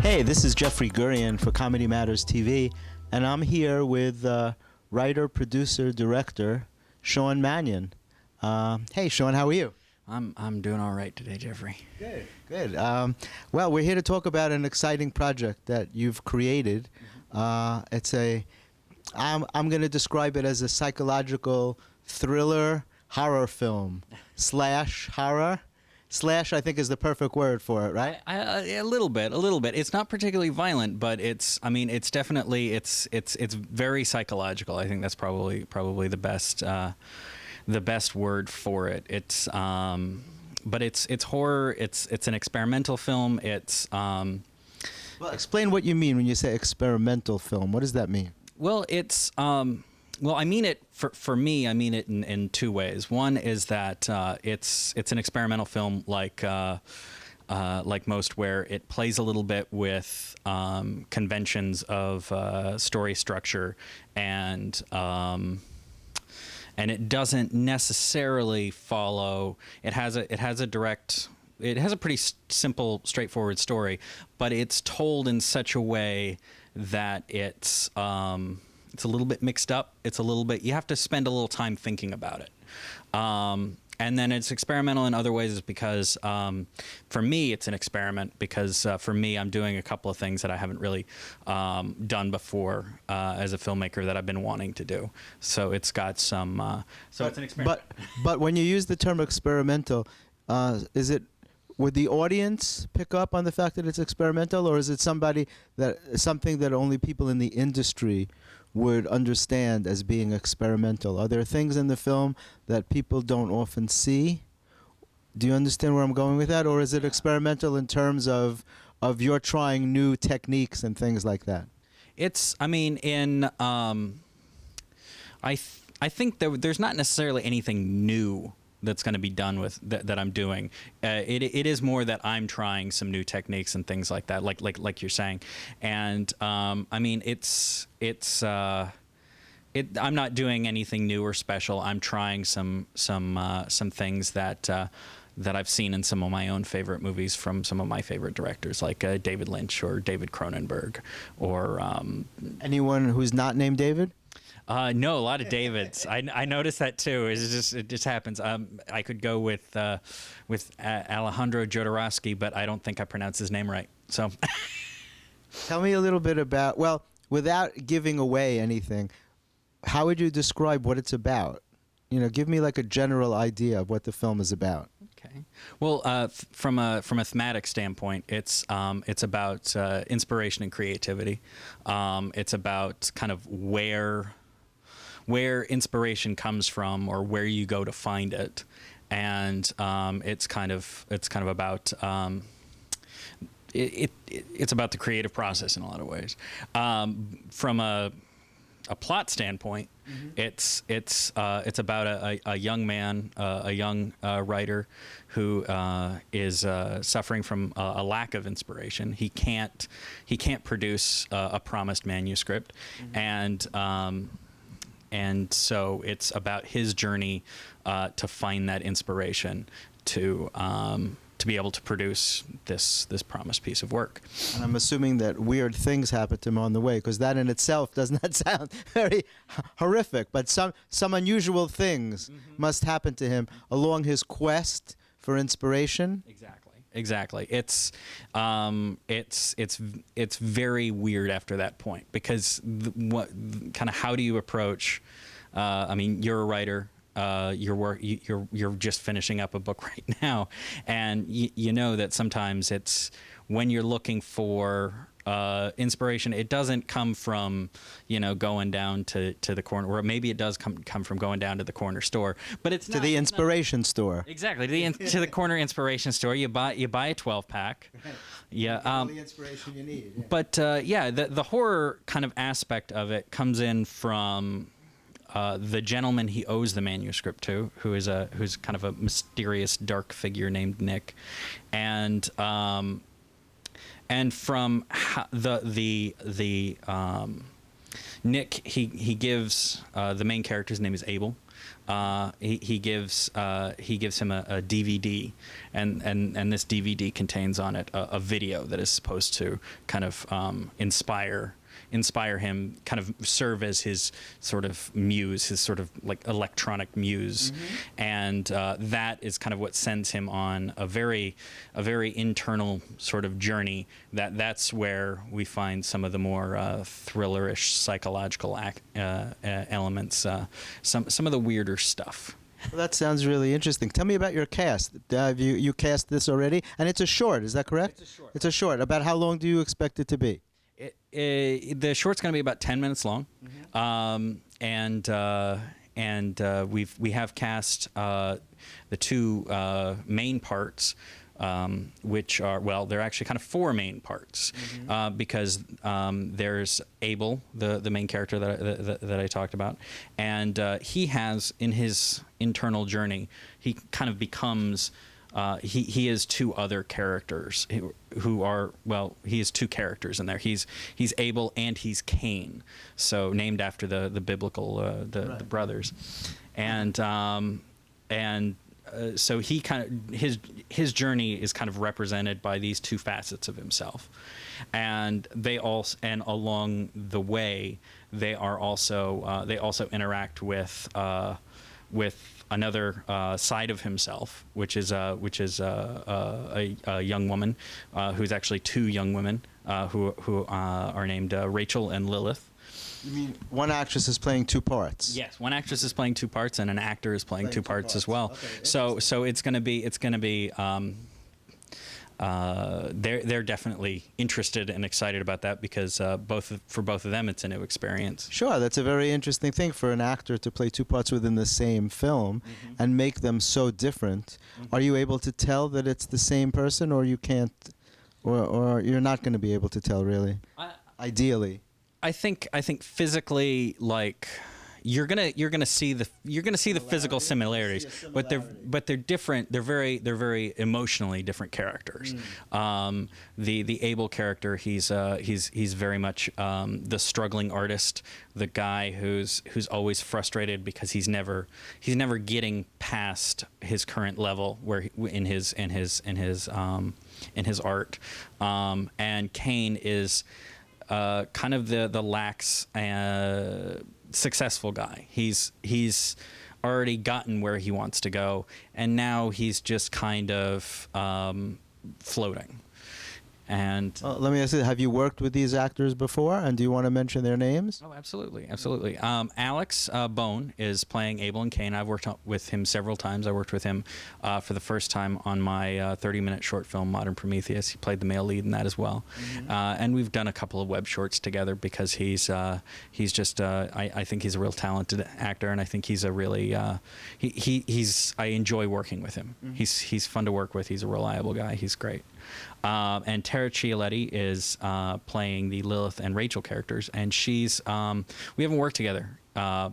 Hey, this is Jeffrey Gurian for Comedy Matters TV, and I'm here with writer, producer, director Sean Mannion. Hey, Sean, how are you? I'm doing all right today, Jeffrey. Good, good. Well, we're here to talk about an exciting project that you've created. It's I'm going to describe it as a psychological thriller horror film slash horror. Slash, I think, is the perfect word for it, right? A little bit. It's not particularly violent, but it's definitely it's very psychological. I think that's probably the best word for it. But it's horror. It's an experimental film. Well, explain what you mean when you say experimental film. What does that mean? Well, well, I mean it for me. I mean it in two ways. One is that it's an experimental film, like most, where it plays a little bit with conventions of story structure, and it doesn't necessarily follow. It has a pretty simple, straightforward story, but it's told in such a way that it's a little bit mixed up. It's a little bit, you have to spend a little time thinking about it. And then it's experimental in other ways because for me, it's an experiment because for me, I'm doing a couple of things that I haven't really done before as a filmmaker that I've been wanting to do. So it's got some, it's an experiment. But when you use the term experimental, would the audience pick up on the fact that it's experimental, or is it something that only people in the industry would understand as being experimental? Are there things in the film that people don't often see? Do you understand where I'm going with that? Or is it experimental in terms of you're trying new techniques and things like that? I think there's not necessarily anything new that's going to be done with that I'm doing. It is more that I'm trying some new techniques and things like that, like you're saying. And I'm not doing anything new or special. I'm trying some things that I've seen in some of my own favorite movies from some of my favorite directors, like David Lynch or David Cronenberg, or anyone who's not named David. No, a lot of Davids. I noticed that too. It just happens. I could go with Alejandro Jodorowsky, but I don't think I pronounced his name right. So, tell me a little bit about, well, without giving away anything, how would you describe what it's about? You know, give me like a general idea of what the film is about. Okay. Well, from a thematic standpoint, it's about inspiration and creativity. It's about kind of where inspiration comes from, or where you go to find it, and it's kind of about it's about the creative process in a lot of ways. From a plot standpoint, it's about a young man, a young writer who is suffering from a lack of inspiration. He can't produce a promised manuscript, and so it's about his journey to find that inspiration to be able to produce this promised piece of work. And I'm assuming that weird things happen to him on the way, because that in itself does not sound very horrific, but some unusual things must happen to him along his quest for inspiration. Exactly. It's very weird after that point, because how do you approach? I mean, you're a writer. You're just finishing up a book right now, and you know that sometimes it's when you're looking for inspiration, it doesn't come from going down to the corner, or maybe it does come from going down to the corner store, but it's to the inspiration store. Exactly, to the corner inspiration store. You buy a 12-pack. Yeah, all the inspiration you need. Yeah. But the horror kind of aspect of it comes in from the gentleman he owes the manuscript to, who's kind of a mysterious, dark figure named Nick, and from the Nick, he gives the main character's name is Abel. he gives him a DVD, and this DVD contains on it a video that is supposed to kind of inspire him, kind of serve as his sort of muse, his sort of like electronic muse, and that is kind of what sends him on a very internal sort of journey. That's where we find some of the more thrillerish psychological elements, some of the weirder stuff. Well, that sounds really interesting. Tell me about your cast. You cast this already, and it's a short. Is that correct? It's a short. It's a short. About how long do you expect it to be? The short's going to be about 10 minutes long, and we have cast the two main parts, which are, well, they're actually kind of four main parts, because there's Abel, the main character that I talked about, and he has, in his internal journey, he kind of becomes. He is two other characters who are, well, he has two characters in there. He's Abel and he's Cain, so named after the biblical the brothers, and so he kind of his journey is kind of represented by these two facets of himself, and along the way they also interact with another side of himself, which is a young woman, who's actually two young women who are named Rachel and Lilith. You mean one actress is playing two parts? Yes, one actress is playing two parts, and an actor is playing two parts as well. Okay, so it's going to be. They're definitely interested and excited about that, because for both of them it's a new experience. Sure, that's a very interesting thing for an actor to play two parts within the same film and make them so different. Are you able to tell that it's the same person, or you can't, or you're not going to be able to tell really? Ideally, I think physically, like, you're gonna see the physical similarities, but they're different. They're very emotionally different characters. The Abel character, he's very much the struggling artist, the guy who's always frustrated because he's never getting past his current level where in his art. And Cain is kind of the lax successful guy. He's already gotten where he wants to go, and now he's just kind of floating. And let me ask you, have you worked with these actors before, and do you want to mention their names? Oh, absolutely. Alex Bone is playing Abel and Cain. I've worked with him several times. I worked with him for the first time on my 30-minute short film, Modern Prometheus. He played the male lead in that as well. And we've done a couple of web shorts together, because he's just I think he's a real talented actor, and I think he's a really I enjoy working with him. He's fun to work with. He's a reliable guy. He's great. And Tara Chialetti is playing the Lilith and Rachel characters, and she's we haven't worked together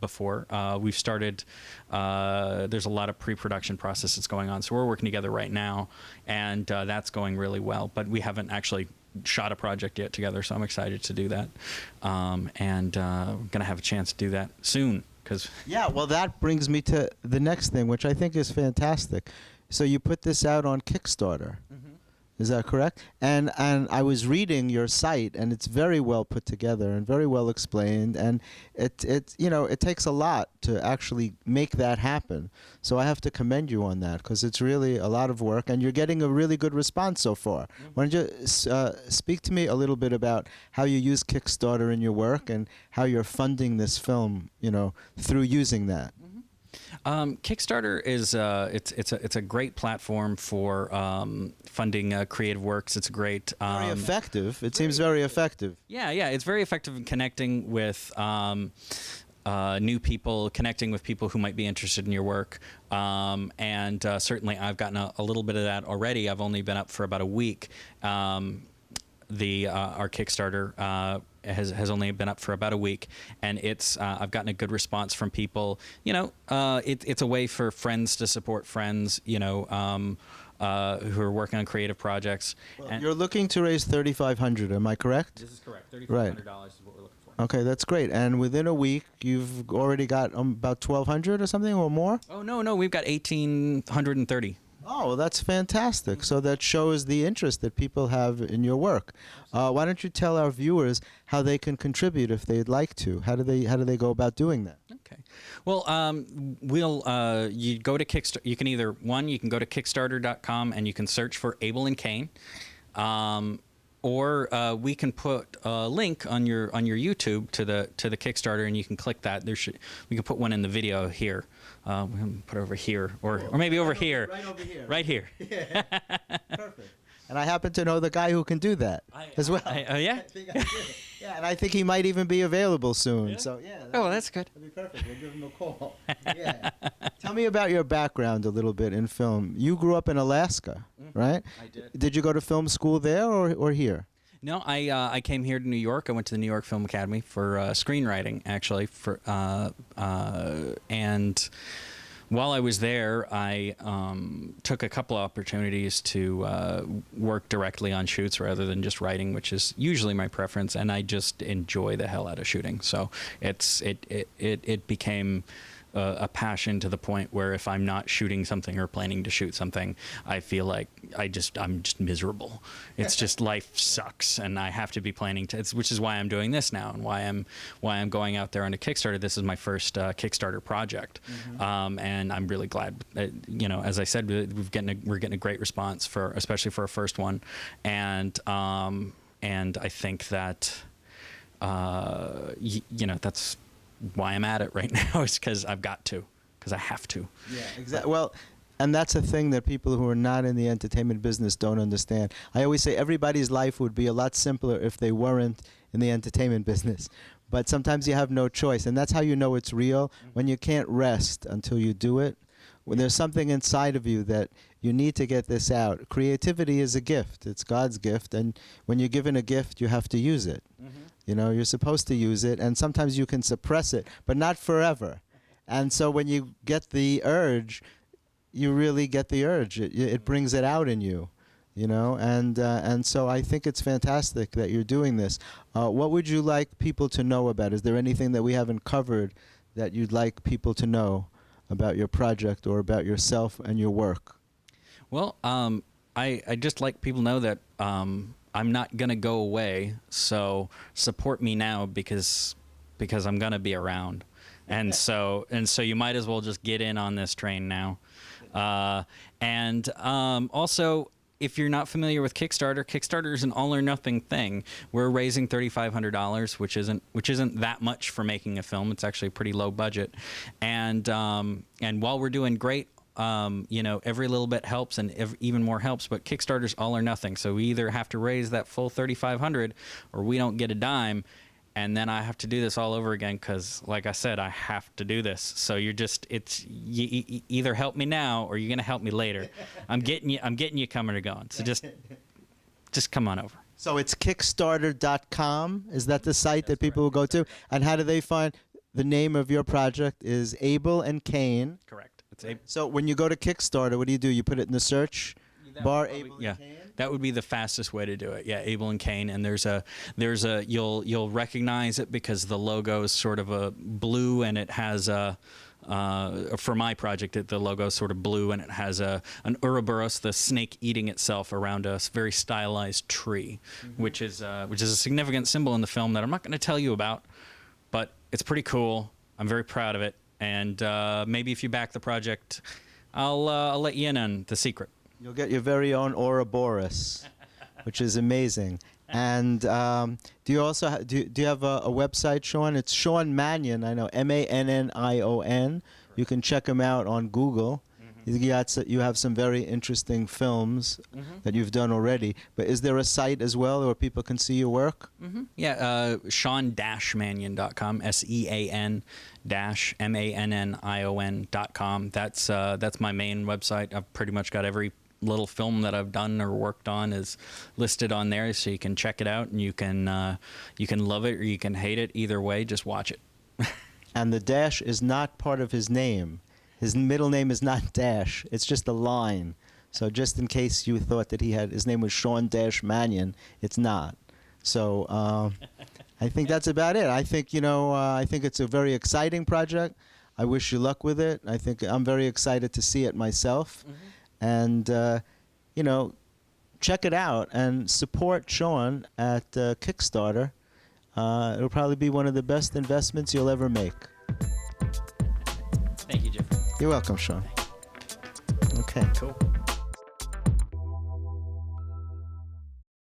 before. We've started. There's a lot of pre-production process that's going on, so we're working together right now, and that's going really well. But we haven't actually shot a project yet together, so I'm excited to do that, and we're gonna have a chance to do that soon. Yeah, well, that brings me to the next thing, which I think is fantastic. So you put this out on Kickstarter. Is that correct? And I was reading your site, and it's very well put together and very well explained, and it takes a lot to actually make that happen. So I have to commend you on that, because it's really a lot of work, and you're getting a really good response so far. Why don't you speak to me a little bit about how you use Kickstarter in your work and how you're funding this film, through using that? Kickstarter is it's a great platform for funding creative works. It's a great very effective. It seems very effective. Yeah, it's very effective in connecting with new people, connecting with people who might be interested in your work, and certainly I've gotten a little bit of that already. I've only been up for about a week. Our Kickstarter has only been up for about a week, and I've gotten a good response from people. It's a way for friends to support friends, who are working on creative projects. Well, you're looking to raise $3,500, am I correct? This is correct. $3,500 is what we're looking for. Okay, that's great. And within a week, you've already got about 1,200 or something or more? Oh, no, we've got 1,830. Oh, well, that's fantastic. So that shows the interest that people have in your work. Why don't you tell our viewers how they can contribute if they'd like to? How do they go about doing that? Okay. Well, you go to Kickstarter. You can you can go to Kickstarter.com and you can search for Abel and Cain. Or we can put a link on your YouTube to the Kickstarter, and you can click that. We can put one in the video here. We can put it over here, or maybe over here. Right over here. Right here. Yeah. Perfect. And I happen to know the guy who can do that as well. Yeah. I think I do. Yeah, and I think he might even be available soon. Yeah? So yeah. That's good. That'd be perfect. We'll give him a call. Yeah. Tell me about your background a little bit in film. You grew up in Alaska, right? I did. Did you go to film school there or here? No, I came here to New York. I went to the New York Film Academy for screenwriting, actually. And while I was there, I took a couple of opportunities to work directly on shoots rather than just writing, which is usually my preference. And I just enjoy the hell out of shooting. So it became a passion to the point where if I'm not shooting something or planning to shoot something, I feel like I'm just miserable. It's just life sucks, and I have to be planning to. Which is why I'm doing this now, and why I'm going out there on a Kickstarter. This is my first Kickstarter project, and I'm really glad. As I said, we're getting a great response especially for a first one, and I think that that's why I'm at it right now, is because I have to. Yeah, exactly. Well, and that's a thing that people who are not in the entertainment business don't understand. I always say everybody's life would be a lot simpler if they weren't in the entertainment business. But sometimes you have no choice, and that's how you know it's real, when you can't rest until you do it. When there's something inside of you that you need to get this out. Creativity is a gift. It's God's gift, and when you're given a gift, you have to use it. You're supposed to use it, and sometimes you can suppress it, but not forever. And so when you get the urge, you really get the urge. It brings it out in you, and so I think it's fantastic that you're doing this. What would you like people to know about? Is there anything that we haven't covered that you'd like people to know about your project or about yourself and your work? Well, I just like people to know that I'm not gonna go away. So support me now because I'm gonna be around, and so you might as well just get in on this train now. And also, if you're not familiar with Kickstarter is an all or nothing thing. We're raising $3,500, which isn't that much for making a film. It's actually a pretty low budget, and while we're doing great, every little bit helps, and even more helps. But Kickstarter's all or nothing, so we either have to raise that full $3,500, or we don't get a dime. And then I have to do this all over again because, like I said, I have to do this. So you either help me now or you're gonna help me later. I'm getting you coming or going. So just come on over. So it's Kickstarter.com. Is that the site that people will go to? And how do they find the name of your project? Is Abel and Cain. Correct. It's So when you go to Kickstarter, what do? You put it in the search bar, Abel and Cain? That would be the fastest way to do it. Yeah, Abel and Cain, and there's a you'll recognize it because the logo is sort of a blue, and it has a for my project the logo is sort of blue, and it has an Ouroboros, the snake eating itself, around a very stylized tree, which is a significant symbol in the film that I'm not going to tell you about, but it's pretty cool. I'm very proud of it, and maybe if you back the project, I'll let you in on the secret. You'll get your very own Ouroboros, which is amazing. And do you also do you have a website, Sean? It's Sean Mannion. I know, Mannion. You can check him out on Google. You have some very interesting films that you've done already. But is there a site as well where people can see your work? Yeah, Sean-Mannion.com, SEAN-MANNION.com. That's my main website. I've pretty much got every little film that I've done or worked on is listed on there, so you can check it out, and you can love it or you can hate it. Either way, just watch it. And the dash is not part of his name. His middle name is not Dash. It's just a line. So just in case you thought that his name was Sean Dash Mannion, it's not. So I think that's about it. I think, I think it's a very exciting project. I wish you luck with it. I think I'm very excited to see it myself. And, check it out and support Sean at Kickstarter. It'll probably be one of the best investments you'll ever make. Thank you, Jeffrey. You're welcome, Sean. Okay. Cool.